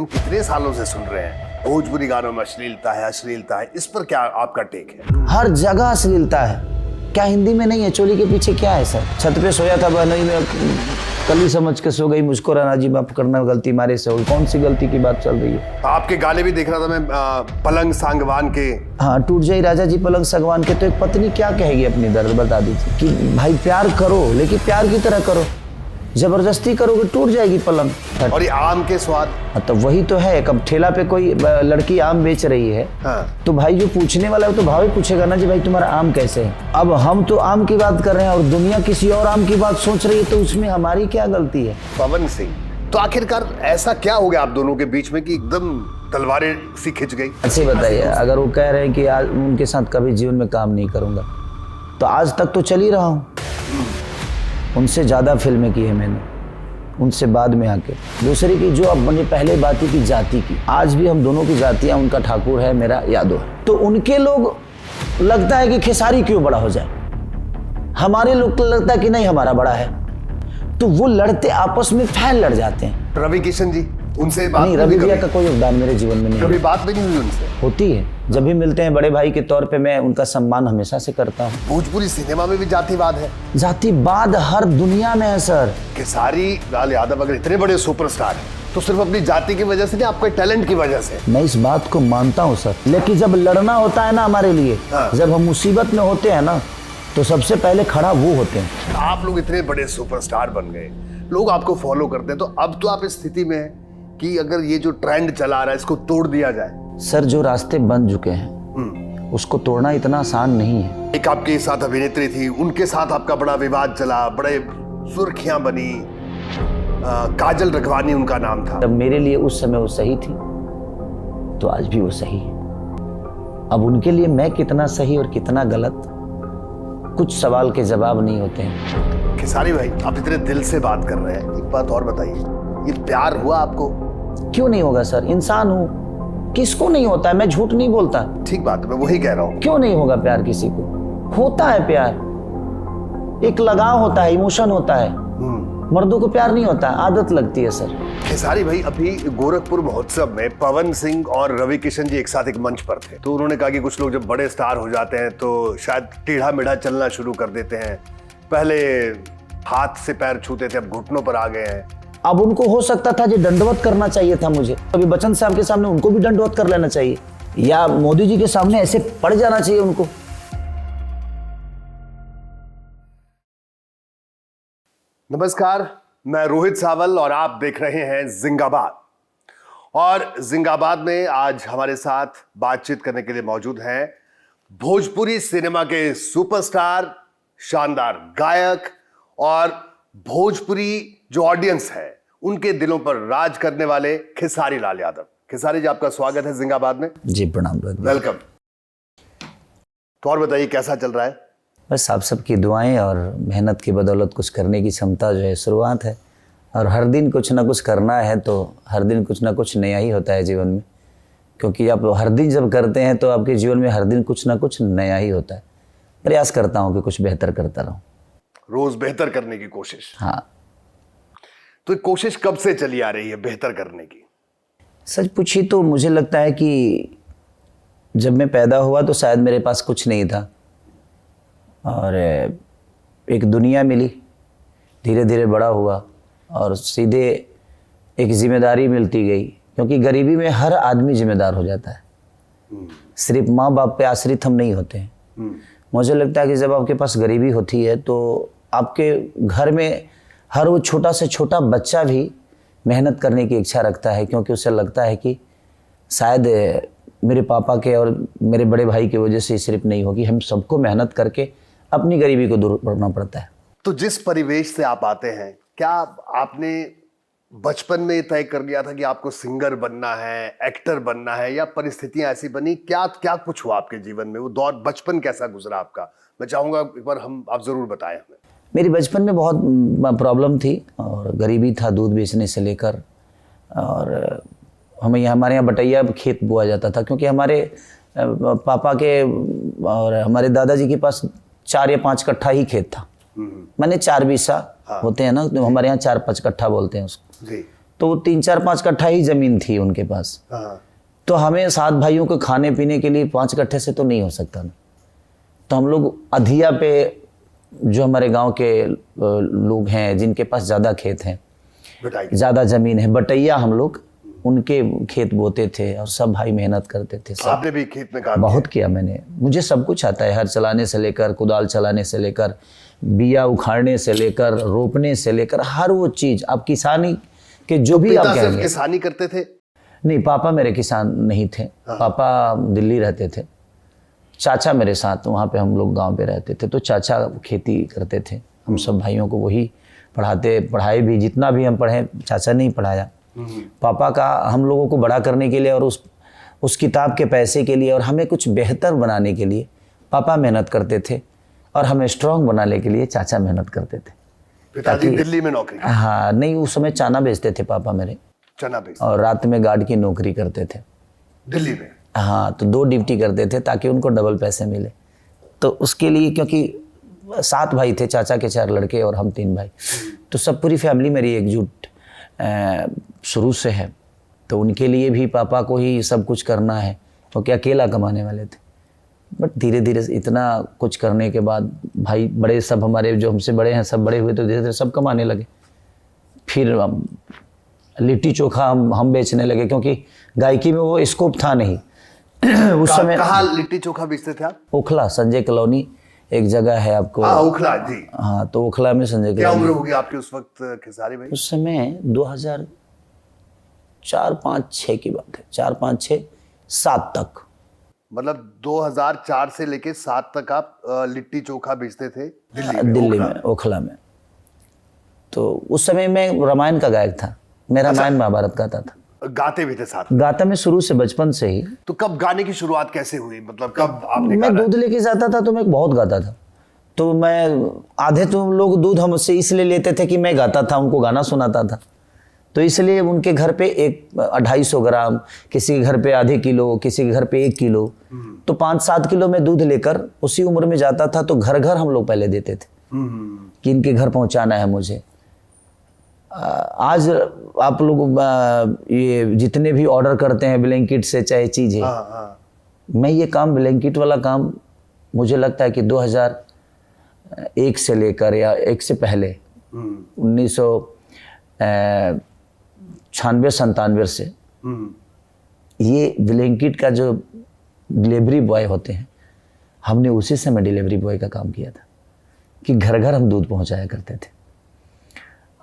हम कितने सालों से सुन रहे हैं भोजपुरी गानों में अश्लीलता है, अश्लीलता है। इस पर क्या आपका टेक है? हर जगह अश्लीलता है। क्या हिंदी में नहीं है? चोली के पीछे क्या है सर? छत पे सोया था बहनोई में, कली समझ के सो गई, मुझको राना जी माफ करना, गलती मारे से हुई। कौन सी गलती की बात चल रही है? आपके गाने भी देख रहा था मैं, पलंग सांगवान के। हाँ, टूट जाई राजा जी पलंग सागवान के। तो एक पत्नी क्या कहेगी अपनी दर्द? बता दीजिए कि भाई प्यार करो, लेकिन प्यार की तरह करो। जबरदस्ती करोगे टूट जाएगी पलंग। और ये आम के स्वाद, तो वही तो है। कब ठेला पे कोई लड़की आम बेच रही है, हाँ। तो भाई जो पूछने वाला है तो भाव ही पूछेगा ना जी, भाई तुम्हारा आम कैसे है। अब हम तो आम की बात कर रहे हैं और दुनिया किसी और आम की बात सोच रही है, तो उसमें हमारी क्या गलती है? पवन सिंह, तो आखिरकार ऐसा क्या हो गया आप दोनों के बीच में कि एकदम तलवारें सी खिंच गई? अच्छी बताइए। अगर वो कह रहे हैं कि आज उनके साथ कभी जीवन में काम नहीं करूंगा, तो आज तक तो चल ही रहा हूँ। उनसे ज़्यादा फिल्में की है मैंने, उनसे बाद में आके। दूसरी की जो अब मुझे पहले बात थी कि जाति की, आज भी हम दोनों की जातियाँ, उनका ठाकुर है, मेरा यादव है। तो उनके लोग लगता है कि खेसारी क्यों बड़ा हो जाए, हमारे लोग को लगता है कि नहीं हमारा बड़ा है। तो वो लड़ते आपस में, फैन लड़ जाते हैं। रवि किशन जी, उनसे बात नहीं, रवि भैया का कोई योगदान मेरे जीवन में नहीं। कभी बात भी नहीं हुई उनसे? होती है, जब भी मिलते हैं बड़े भाई के तौर पे मैं उनका सम्मान हमेशा से करता हूँ। भोजपुरी सिनेमा में भी जातिवाद है? जातिवाद हर दुनिया में है सर। खेसारी लाल यादव अगर इतने बड़े सुपरस्टार हैं तो सिर्फ अपनी जाति की वजह से नहीं, आपके टैलेंट की वजह से। मैं इस बात को मानता हूँ सर, लेकिन जब लड़ना होता है ना हमारे लिए, जब हम मुसीबत में होते हैं ना, तो सबसे पहले खड़ा वो होते हैं। आप लोग इतने बड़े सुपरस्टार बन गए, लोग आपको फॉलो करते हैं, तो अब तो आप इस स्थिति में हैं कि अगर ये जो ट्रेंड चला रहा है इसको तोड़ दिया जाए। सर, जो रास्ते बन चुके हैं उसको तोड़ना इतना आसान नहीं है। एक आपके साथ अभिनेत्री थी, उनके साथ आपका बड़ा विवाद चला, बड़े सुर्खियां बनी, काजल रघवानी उनका नाम था। जब मेरे लिए उस समय वो सही थी, तो आज भी वो सही है। अब उनके लिए मैं कितना सही और कितना गलत, कुछ सवाल के जवाब नहीं होते हैं। खेसारी भाई, आप इतने दिल से बात कर रहे हैं, एक बात और बताइए, ये प्यार हुआ आपको? क्यों नहीं होगा सर, इंसान हूं, किसको नहीं होता है? मैं झूठ नहीं बोलता। ठीक बात है, मैं वही कह रहा हूँ। क्यों नहीं होगा प्यार? किसी को होता है प्यार, एक लगाव होता है, इमोशन होता है। मर्दों को प्यार नहीं होता, आदत लगती है सर। खेसारी भाई, अभी गोरखपुर महोत्सव में पवन सिंह और रवि किशन जी एक साथ एक मंच पर थे, तो उन्होंने कहा कि कुछ लोग जब बड़े स्टार हो जाते हैं तो शायद टेढ़ा मेढ़ा चलना शुरू कर देते हैं। पहले हाथ से पैर छूते थे, अब घुटनों पर आ गए हैं। अब उनको हो सकता था जो दंडवत करना चाहिए था मुझे, अभी बच्चन साहब के सामने उनको भी दंडवत कर लेना चाहिए, या मोदी जी के सामने ऐसे पड़ जाना चाहिए उनको। नमस्कार, मैं रोहित सावल और आप देख रहे हैं जिंगाबाद। और जिंगाबाद में आज हमारे साथ बातचीत करने के लिए मौजूद हैं भोजपुरी सिनेमा के सुपरस्टार, शानदार गायक और भोजपुरी जो ऑडियंस है उनके दिलों पर राज करने वाले खेसारी लाल यादव। खेसारी जी, आपका स्वागत है जिंगाबाद में। जी प्रणाम। वेलकम। तो और बताइए, कैसा चल रहा है? बस आप सबकी दुआएं और मेहनत की बदौलत कुछ करने की क्षमता जो है शुरुआत है, और हर दिन कुछ ना कुछ करना है, तो हर दिन कुछ ना कुछ नया ही होता है जीवन में, क्योंकि आप हर दिन जब करते हैं तो आपके जीवन में हर दिन कुछ ना कुछ नया ही होता है। प्रयास करता हूँ कि कुछ बेहतर करता रहूँ, रोज बेहतर करने की कोशिश। हाँ। तो कोशिश कब से चली आ रही है बेहतर करने की? सच पूछी तो मुझे लगता है कि जब मैं पैदा हुआ तो शायद मेरे पास कुछ नहीं था, और एक दुनिया मिली, धीरे धीरे बड़ा हुआ और सीधे एक जिम्मेदारी मिलती गई, क्योंकि गरीबी में हर आदमी जिम्मेदार हो जाता है। सिर्फ माँ बाप पे आश्रित हम नहीं होते हैं। मुझे लगता है कि जब आपके पास गरीबी होती है तो आपके घर में हर वो छोटा से छोटा बच्चा भी मेहनत करने की इच्छा रखता है, क्योंकि उसे लगता है कि शायद मेरे पापा के और मेरे बड़े भाई की वजह से सिर्फ नहीं होगी, हम सबको मेहनत करके अपनी गरीबी को दूर करना पड़ता है। तो जिस परिवेश से आप आते हैं, क्या आपने बचपन में तय कर लिया था कि आपको सिंगर बनना है, एक्टर बनना है, या परिस्थितियां ऐसी बनी? क्या क्या कुछ हुआ आपके जीवन में? वो दौर, बचपन कैसा गुजरा आपका? मैं चाहूंगा एक बार आप जरूर बताएं हमें। मेरी बचपन में बहुत प्रॉब्लम थी और गरीबी था, दूध बेचने से लेकर, और हमारे यहाँ बटैया खेत बोआ जाता था, क्योंकि हमारे पापा के और हमारे दादाजी के पास 4 या 5 कट्ठा ही खेत था। मैंने 4 बीसा होते हैं ना, तो हमारे यहाँ 4-5 कट्ठा बोलते हैं उसको। तो वो 3-4-5 कट्ठा ही ज़मीन थी उनके पास। हाँ। तो हमें 7 भाइयों को खाने पीने के लिए 5 कट्ठे से तो नहीं हो सकता ना। तो हम लोग अधिया पे, जो हमारे गांव के लोग हैं जिनके पास ज़्यादा खेत हैं, बताइए। ज़्यादा ज़मीन है, बटैया हम लोग उनके खेत बोते थे और सब भाई मेहनत करते थे। सब आपने भी खेत में काम बहुत किया मैंने, मुझे सब कुछ आता है, हर चलाने से लेकर, कुदाल चलाने से लेकर, बिया उखाड़ने से लेकर, रोपने से लेकर, हर वो चीज़। आप किसानी के जो भी आप पिता सिर्फ कहेंगे। किसानी करते थे? नहीं, पापा मेरे किसान नहीं थे। पापा दिल्ली रहते थे, चाचा मेरे साथ वहाँ पे, हम लोग गांव पे रहते थे, तो चाचा खेती करते थे। हम सब भाइयों को वही पढ़ाए भी, जितना भी हम पढ़े चाचा ने ही पढ़ाया। पापा का हम लोगों को बड़ा करने के लिए और उस किताब के पैसे के लिए और हमें कुछ बेहतर बनाने के लिए पापा मेहनत करते थे, और हमें स्ट्रांग बनाने के लिए चाचा मेहनत करते थे। पिताजी दिल्ली में नौकरी? हाँ, नहीं, उस समय चना बेचते थे पापा मेरे, चना बेच, और रात में गार्ड की नौकरी करते थे दिल्ली में। हाँ, तो 2 ड्यूटी करते थे ताकि उनको डबल पैसे मिले। तो उसके लिए, क्योंकि 7 भाई थे, चाचा के 4 लड़के और हम 3 भाई, तो सब पूरी फैमिली मेरी एकजुट शुरू से है। तो उनके लिए भी पापा को ही सब कुछ करना है, क्योंकि अकेला कमाने वाले थे। बट धीरे धीरे इतना कुछ करने के बाद भाई बड़े सब हमारे जो हमसे बड़े हैं सब बड़े हुए, तो धीरे धीरे सब कमाने लगे। फिर लिट्टी चोखा हम बेचने लगे, क्योंकि गायकी में वो स्कोप था नहीं उस समय। कहाँ लिट्टी चोखा बेचते थे आप? ओखला, संजय कॉलोनी एक जगह है आपको। हाँ, ओखला जी। हाँ, तो ओखला में संजय क्या कॉलोनी। उम्र होगी आपकी उस वक्त खेसारी भाई? उस समय 2004-5-6 की बात है, 4-5-6-7 तक। मतलब 2004 से लेके 7 तक आप लिट्टी चोखा बेचते थे दिल्ली दिल्ली में, ओखला में। तो उस समय मैं रामायण का गायक था, मैं रामायण महाभारत गाता था। गाते भी थे साथ में? गाता मैं शुरू से, बचपन से ही। तो कब गाने की शुरुआत कैसे हुई, मतलब कब आपने मैं गाना? दूध लेके जाता था तो मैं बहुत गाता था। तो मैं, आधे तो लोग दूध हमसे इसलिए लेते थे कि मैं गाता था, उनको गाना सुनाता था। तो इसलिए उनके घर पे 250 ग्राम, किसी के घर पे आधे किलो, किसी के घर पे 1 किलो, तो 5-7 किलो में दूध लेकर उसी उम्र में जाता था। तो घर घर हम लोग पहले देते थे कि इनके घर पहुंचाना है मुझे। आज आप लोग ये जितने भी ऑर्डर करते हैं ब्लैंकेट से चाहे चीज़ें, मैं ये काम, ब्लैंकेट वाला काम, मुझे लगता है कि 2001 से लेकर या 1 से पहले 1996-97 से ये ब्लैंकेट का जो डिलीवरी बॉय होते हैं, हमने उसी समय डिलीवरी बॉय का काम किया था कि घर घर हम दूध पहुंचाया करते थे,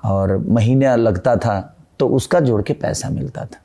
और महीना लगता था तो उसका जोड़ के पैसा मिलता था।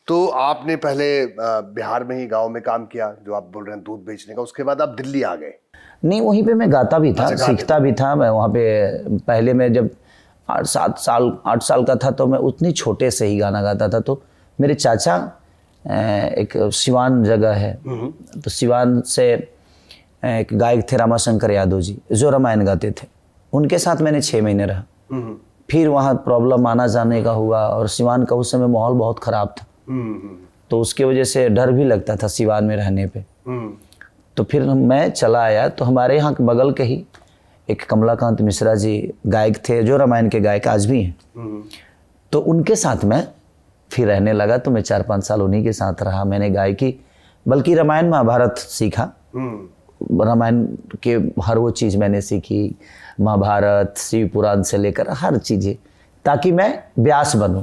तो आपने पहले बिहार में ही गांव में काम किया, जो आप बोल रहे हैं दूध बेचने का, उसके बाद आप दिल्ली आ गए? नहीं, वहीं पे मैं गाता भी था, सीखता भी था। मैं वहाँ पे पहले, मैं जब 8 साल का था तो मैं उतनी छोटे से ही गाना गाता था। तो मेरे चाचा, एक सिवान जगह है, तो सिवान से एक गायक थे रामाशंकर यादव जी, जो रामायण गाते थे, उनके साथ मैंने 6 महीने रहा। फिर वहाँ प्रॉब्लम आना जाने का हुआ, और सिवान का उस समय माहौल बहुत ख़राब था, तो उसके वजह से डर भी लगता था सिवान में रहने पे। तो फिर मैं चला आया। तो हमारे यहाँ के बगल के ही एक कमलाकांत मिश्रा जी गायक थे, जो रामायण के गायक आज भी हैं, तो उनके साथ मैं फिर रहने लगा। तो मैं 4-5 साल उन्हीं के साथ रहा। मैंने गायकी, बल्कि रामायण महाभारत सीखा, रामायण के हर वो चीज़ मैंने सीखी, महाभारत, शिव पुराण से लेकर हर चीज़ें, ताकि मैं व्यास बनूं।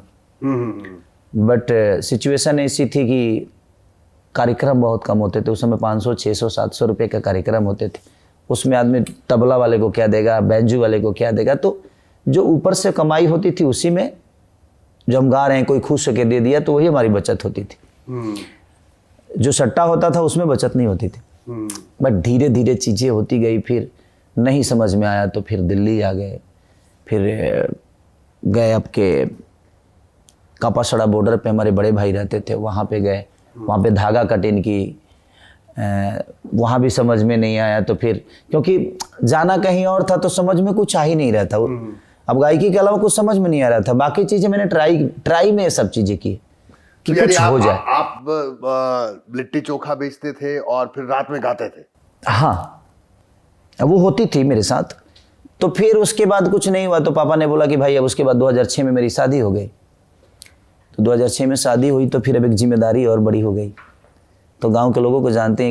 बट सिचुएशन ऐसी थी कि कार्यक्रम बहुत कम होते थे उस समय, 500, 600, 700 रुपये का कार्यक्रम होते थे। उसमें आदमी तबला वाले को क्या देगा, बैंजू वाले को क्या देगा, तो जो ऊपर से कमाई होती थी उसी में, जो हम गा रहे हैं कोई खुश होकर दे दिया तो वही हमारी बचत होती थी। जो सट्टा होता था उसमें बचत नहीं होती थी। बट धीरे धीरे चीज़ें होती गई, फिर नहीं समझ में आया तो फिर दिल्ली आ गए। फिर गए आपके कापासड़ा बॉर्डर पे, हमारे बड़े भाई रहते थे, वहाँ पे गए। वहाँ पे धागा कटिंग की, वहाँ भी समझ में नहीं आया। तो फिर, क्योंकि जाना कहीं और था तो समझ में कुछ आ ही नहीं रहा था। अब गायकी के अलावा कुछ समझ में नहीं आ रहा था। बाकी चीज़ें मैंने ट्राई में सब चीज़ें की कि कुछ हो जाए। आप लिट्टी चोखा बेचते थे और फिर रात में गाते थे? हाँ, वो होती थी मेरे साथ। तो फिर उसके बाद कुछ नहीं हुआ, तो पापा ने बोला कि भाई अब उसके बाद 2006 में मेरी शादी हो गई। तो 2006 में शादी हुई, तो फिर अब एक जिम्मेदारी और बड़ी हो गई। तो गांव के लोगों को जानते हैं कि